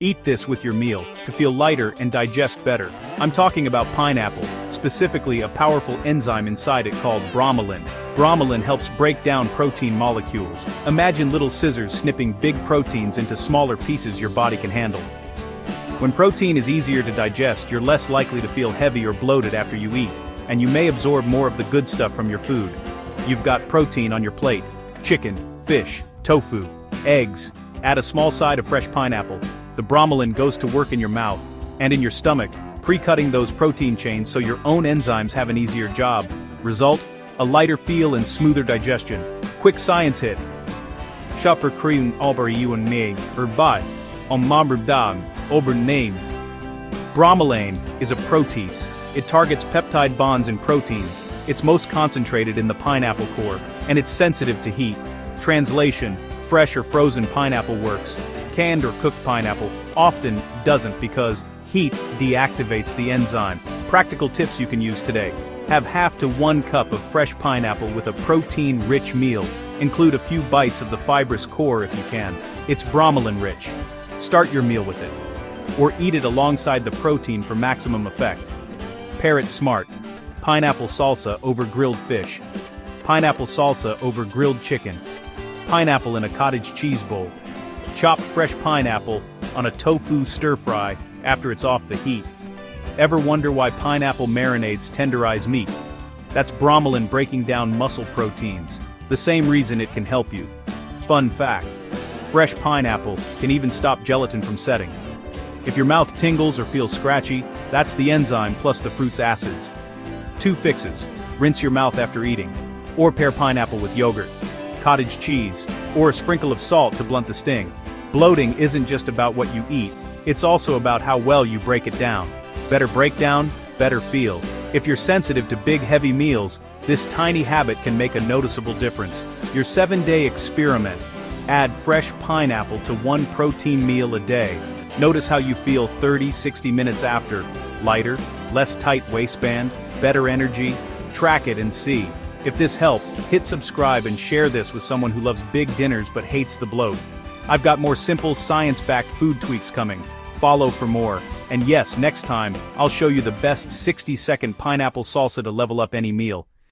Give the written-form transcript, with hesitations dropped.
Eat this with your meal to feel lighter and digest better. I'm talking about pineapple, specifically a powerful enzyme inside it called bromelain. Bromelain helps break down protein molecules. Imagine little scissors snipping big proteins into smaller pieces your body can handle. When protein is easier to digest, you're less likely to feel heavy or bloated after you eat, and you may absorb more of the good stuff from your food. You've got protein on your plate: chicken, fish, tofu, eggs. Add a small side of fresh pineapple. The bromelain goes to work in your mouth and in your stomach, pre-cutting those protein chains so your own enzymes have an easier job. Result: a lighter feel and smoother digestion. Quick science hit. Shopper cream alber yuan me, by on maberdam, ober name. Bromelain is a protease. It targets peptide bonds in proteins. It's most concentrated in the pineapple core, and it's sensitive to heat. Translation: fresh or frozen pineapple works. Canned or cooked pineapple often doesn't because heat deactivates the enzyme. Practical tips you can use today. Have half to 1 cup of fresh pineapple with a protein-rich meal. Include a few bites of the fibrous core if you can. It's bromelain-rich. Start your meal with it. Or eat it alongside the protein for maximum effect. Pair it smart. Pineapple salsa over grilled fish. Pineapple salsa over grilled chicken. Pineapple in a cottage cheese bowl. Chopped fresh pineapple on a tofu stir-fry after it's off the heat. Ever wonder why pineapple marinades tenderize meat? That's bromelain breaking down muscle proteins, the same reason it can help you. Fun fact: fresh pineapple can even stop gelatin from setting. If your mouth tingles or feels scratchy, that's the enzyme plus the fruit's acids. 2 fixes: rinse your mouth after eating, or pair pineapple with yogurt, cottage cheese, or a sprinkle of salt to blunt the sting. Bloating isn't just about what you eat, it's also about how well you break it down. Better breakdown, better feel. If you're sensitive to big heavy meals, this tiny habit can make a noticeable difference. Your 7-day experiment: add fresh pineapple to 1 protein meal a day. Notice how you feel 30-60 minutes after. Lighter, less tight waistband, better energy. Track it and see. If this helped, hit subscribe and share this with someone who loves big dinners but hates the bloat. I've got more simple, science-backed food tweaks coming. Follow for more. And yes, next time, I'll show you the best 60-second pineapple salsa to level up any meal.